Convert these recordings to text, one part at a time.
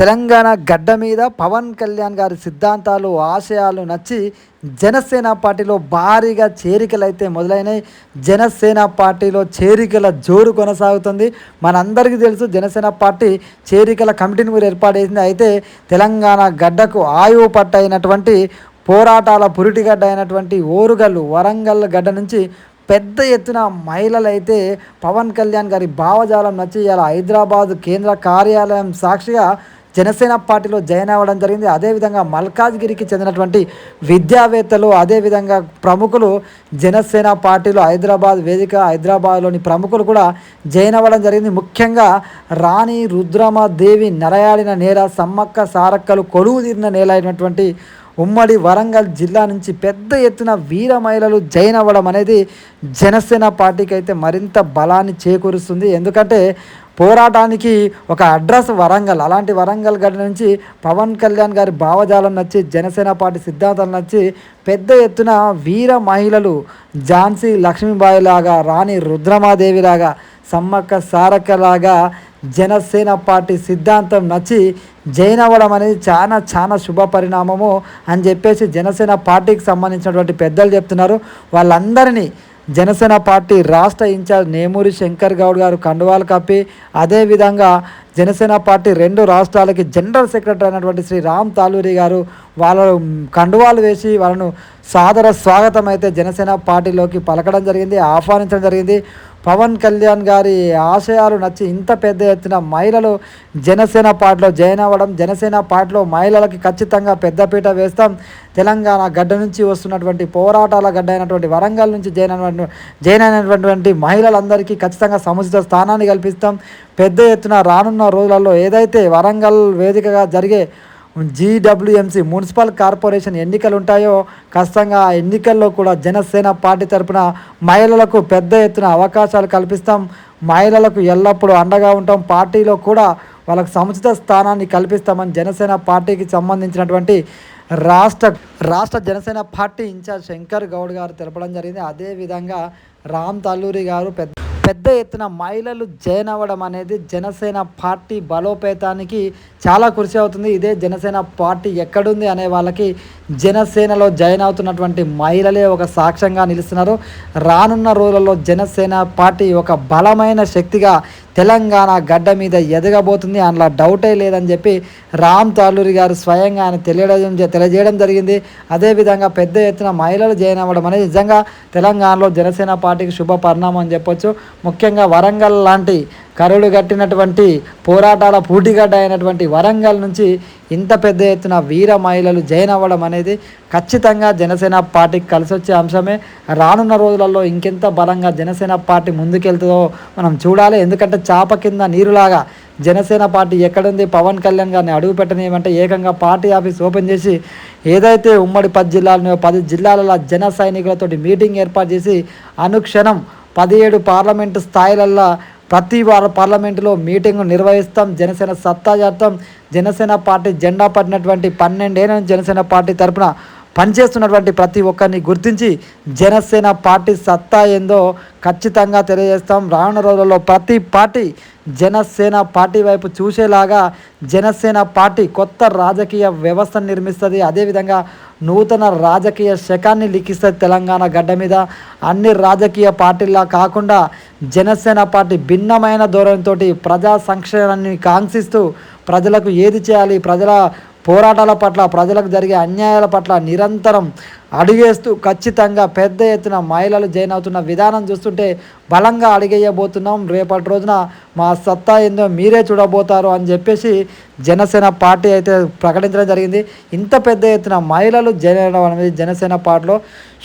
తెలంగాణ గడ్డ మీద పవన్ కళ్యాణ్ గారి సిద్ధాంతాలు, ఆశయాలు నచ్చి జనసేన పార్టీలో భారీగా చేరికలైతే మొదలైనయి. జనసేన పార్టీలో చేరికల జోరు కొనసాగుతుంది. మనందరికీ తెలుసు జనసేన పార్టీ చేరికల కమిటీని కూడా ఏర్పాటు చేసింది. అయితే తెలంగాణ గడ్డకు ఆయువు పట్టైనటువంటి పోరాటాల పురిటిగడ్డ అయినటువంటి ఓరుగల్లు వరంగల్ గడ్డ నుంచి పెద్ద ఎత్తున మహిళలైతే పవన్ కళ్యాణ్ గారి భావజాలం నచ్చి ఇలా హైదరాబాద్ కేంద్ర కార్యాలయం సాక్షిగా జనసేన పార్టీలో జాయిన్ అవ్వడం జరిగింది. అదేవిధంగా మల్కాజ్గిరికి చెందినటువంటి విద్యావేత్తలు, అదేవిధంగా ప్రముఖులు జనసేన పార్టీలో హైదరాబాద్ వేదిక, హైదరాబాద్లోని ప్రముఖులు కూడా జాయిన్ అవ్వడం జరిగింది. ముఖ్యంగా రాణి రుద్రమదేవి నరయాడిన నేల, సమ్మక్క సారక్కలు కొలువు తీరిన నేల అయినటువంటి ఉమ్మడి వరంగల్ జిల్లా నుంచి పెద్ద ఎత్తున వీర మహిళలు జాయిన్ అవ్వడం అనేది జనసేన పార్టీకి అయితే మరింత బలాన్ని చేకూరుస్తుంది. ఎందుకంటే పోరాటానికి ఒక అడ్రస్ వరంగల్. అలాంటి వరంగల్ గడ్డ నుంచి పవన్ కళ్యాణ్ గారి భావజాలం నచ్చి, జనసేన పార్టీ సిద్ధాంతాలు నచ్చి పెద్ద ఎత్తున వీర మహిళలు ఝాన్సీ లక్ష్మీబాయి లాగా, రాణి రుద్రమాదేవి లాగా, సమ్మక్క సారక్కలాగా జనసేన పార్టీ సిద్ధాంతం నచ్చి జాయిన్ అవ్వడం అనేది చాలా శుభ పరిణామము అని చెప్పేసి జనసేన పార్టీకి సంబంధించినటువంటి పెద్దలు చెప్తున్నారు. వాళ్ళందరినీ జనసేన పార్టీ రాష్ట్ర ఇన్ఛార్జ్ నేమూరి శంకర్ గౌడ్ గారు కండువాలు కప్పి, అదేవిధంగా జనసేన పార్టీ 2 రాష్ట్రాలకి జనరల్ సెక్రటరీ అయినటువంటి శ్రీ రామ్ తాలూరి గారు వాళ్ళ కండువాలు వేసి వాళ్ళను సాదర స్వాగతం అయితే జనసేన పార్టీలోకి పలకడం జరిగింది, ఆహ్వానించడం జరిగింది. పవన్ కళ్యాణ్ గారి ఆశయాలు నచ్చి ఇంత పెద్ద ఎత్తున మహిళలు జనసేన పార్టీలో జాయిన్ అవ్వడం, జనసేన పార్టీలో మహిళలకి ఖచ్చితంగా పెద్దపీట వేస్తాం. తెలంగాణ గడ్డ నుంచి వస్తున్నటువంటి పోరాటాల గడ్డ అయినటువంటి వరంగల్ నుంచి జాయిన్ అయినటువంటి మహిళలందరికీ ఖచ్చితంగా సముచిత స్థానాన్ని కల్పిస్తాం. పెద్ద ఎత్తున రానున్న రోజులలో ఏదైతే వరంగల్ వేదికగా జరిగే జీడబ్ల్యూఎంసీ మున్సిపల్ కార్పొరేషన్ ఎన్నికలు ఉంటాయో ఖచ్చితంగా ఆ ఎన్నికల్లో కూడా జనసేన పార్టీ తరపున మహిళలకు పెద్ద ఎత్తున అవకాశాలు కల్పిస్తాం. మహిళలకు ఎల్లప్పుడూ అండగా ఉంటాం. పార్టీలో కూడా వాళ్ళకు సముచిత స్థానాన్ని కల్పిస్తామని జనసేన పార్టీకి సంబంధించినటువంటి రాష్ట్ర జనసేన పార్టీ ఇన్ఛార్జ్ శంకర్ గౌడ్ గారు తెలపడం జరిగింది. అదేవిధంగా రామ్ తల్లూరి గారు పెద్ద ఎత్తున మహిళలు జాయిన్ అవ్వడం అనేది జనసేన పార్టీ బలోపేతానికి చాలా కృషి అవుతుంది. ఇదే జనసేన పార్టీ ఎక్కడుంది అనే వాళ్ళకి జనసేనలో జాయిన్ అవుతున్నటువంటి మహిళలే ఒక సాక్ష్యంగా నిలుస్తున్నారు. రానున్న రోజులలో జనసేన పార్టీ ఒక బలమైన శక్తిగా తెలంగాణ గడ్డ మీద ఎదగబోతుంది, అందులో డౌటే లేదని చెప్పి రామ్ తాలూరి గారు స్వయంగా ఆయన తెలియజేయడం జరిగింది. అదేవిధంగా పెద్ద ఎత్తున మహిళలు జాయిన్ అవ్వడం అనేది నిజంగా తెలంగాణలో జనసేన పార్టీకి శుభ పరిణామం అని చెప్పొచ్చు. ముఖ్యంగా వరంగల్ లాంటి కరుడు కట్టినటువంటి పోరాటాల పూటిగడ్డ అయినటువంటి వరంగల్ నుంచి ఇంత పెద్ద ఎత్తున వీర మహిళలు జాయిన్ అవ్వడం అనేది ఖచ్చితంగా జనసేన పార్టీకి కలిసి వచ్చే అంశమే. రానున్న రోజులలో ఇంకెంత బలంగా జనసేన పార్టీ ముందుకెళ్తుందో మనం చూడాలి. ఎందుకంటే చాప కింద నీరులాగా జనసేన పార్టీ ఎక్కడుంది, పవన్ కళ్యాణ్ గారిని అడుగు పెట్టనేమంటే ఏకంగా పార్టీ ఆఫీస్ ఓపెన్ చేసి ఏదైతే ఉమ్మడి 10 జిల్లాలను 10 జిల్లాలలో జన సైనికులతోటి మీటింగ్ ఏర్పాటు చేసి అనుక్షణం 17 పార్లమెంటు స్థాయిలల్లో ప్రతి పార్లమెంటులో మీటింగ్ నిర్వహిస్తాం. జనసేన సత్తా చేస్తాం. జనసేన పార్టీ జెండా పట్టినటువంటి 12 ఏళ్ళ జనసేన పార్టీ తరఫున పనిచేస్తున్నటువంటి ప్రతి ఒక్కరిని గుర్తించి జనసేన పార్టీ సత్తా ఏందో ఖచ్చితంగా తెలియజేస్తాం. రానున్న రోజుల్లో ప్రతి పార్టీ జనసేన పార్టీ వైపు చూసేలాగా జనసేన పార్టీ కొత్త రాజకీయ వ్యవస్థను నిర్మిస్తుంది. అదేవిధంగా నూతన రాజకీయ శకాన్ని లిఖిస్తుంది. తెలంగాణ గడ్డ మీద అన్ని రాజకీయ పార్టీలా కాకుండా జనసేన పార్టీ భిన్నమైన ధోరణితో ప్రజా సంక్షేమాన్ని కాంక్షిస్తూ ప్రజలకు ఏది చేయాలి, ప్రజల పోరాటాల పట్ల, ప్రజలకు జరిగే అన్యాయాల పట్ల నిరంతరం అడిగేస్తూ ఖచ్చితంగా పెద్ద ఎత్తున మహిళలు జాయిన్ అవుతున్న విధానం చూస్తుంటే బలంగా అడిగేయబోతున్నాం. రేపటి రోజున మా సత్తా ఏందో మీరే చూడబోతారు అని చెప్పేసి జనసేన పార్టీ అయితే ప్రకటించడం జరిగింది. ఇంత పెద్ద ఎత్తున మహిళలు జాయిన్ అవ్వడం అనేది జనసేన పార్టీలో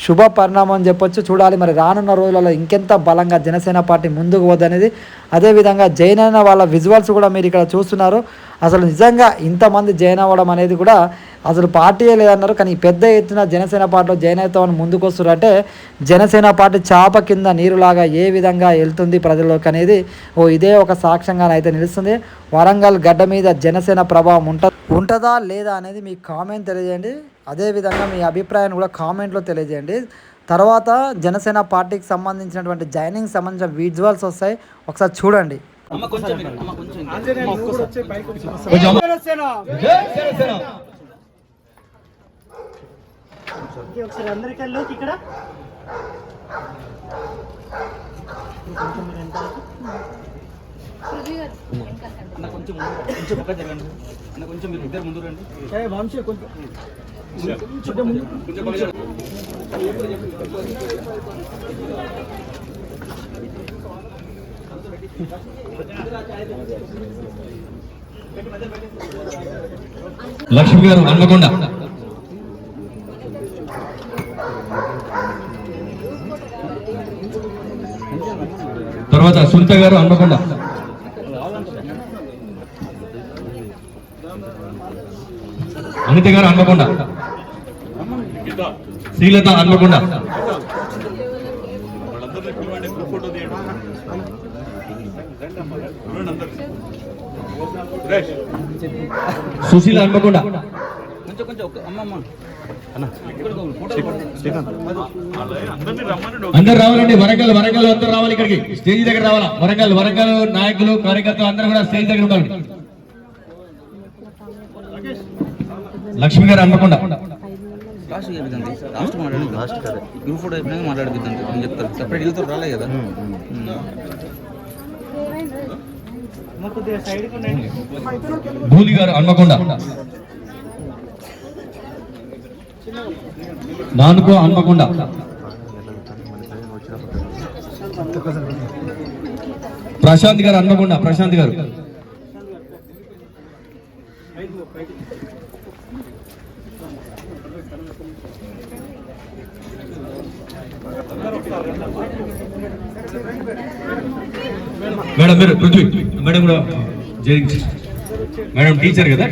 శుభ పరిణామం అని చెప్పొచ్చు. చూడాలి మరి రానున్న రోజులలో ఇంకెంత బలంగా జనసేన పార్టీ ముందుకు పోదనేది. అదేవిధంగా జాయిన్ అయిన వాళ్ళ విజువల్స్ కూడా మీరు ఇక్కడ చూస్తున్నారు. అసలు నిజంగా ఇంతమంది జాయిన్ అవ్వడం అనేది కూడా అసలు పార్టీయే లేదన్నారు. కానీ పెద్ద ఎత్తున జనసేన పార్టీలో జాయిన్ అవుతామని ముందుకు వస్తున్నారంటే జనసేన పార్టీ చాప కింద నీరులాగా ఏ విధంగా వెళ్తుంది ప్రజల్లోకి అనేది ఇదే ఒక సాక్ష్యంగానైతే నిలుస్తుంది. వరంగల్ గడ్డ మీద జనసేన ప్రభావం ఉంటుందా లేదా అనేది మీ కామెంట్ తెలియజేయండి. అదేవిధంగా మీ అభిప్రాయాన్ని కూడా కామెంట్లో తెలియజేయండి. తర్వాత జనసేన పార్టీకి సంబంధించినటువంటి జాయినింగ్ సంబంధించిన విజువల్స్ వస్తాయి, ఒకసారి చూడండి. ఒకసారి అందరికల్లోకి ఇక్కడ కొంచెం మీరు ఇద్దరు ముందు రండి. లక్ష్మి గారు హన్మకొండ, తర్వాత సునీత గారు హన్మకొండ, అనిత గారు హన్మకొండ, శ్రీలత హన్మకొండ, సుశీల హన్మకొండ, అందరు రావాలండి. వరంగల్ అందరూ రావాలి, ఇక్కడికి స్టేజ్ దగ్గర రావాలా. వరంగల్ నాయకులు కార్యకర్తలు అందరూ కూడా స్టేజ్ దగ్గర ఉండాలి. లక్ష్మి గారు హన్మకొండ, గ్రూప్ ఫోటో అయిపోయినాక మాట్లాడిద్దండి. నేను చెప్తాను, సపరేట్ యూత్ రాలే కదా. భూలి గారు హన్మకొండ, నానుకో హన్మకొండ, ప్రశాంత్ గారు హన్మకొండ, ప్రశాంత్ గారు, మేడం మీరు పృథ్వీ మేడం కూడా మేడం టీచర్ కదా.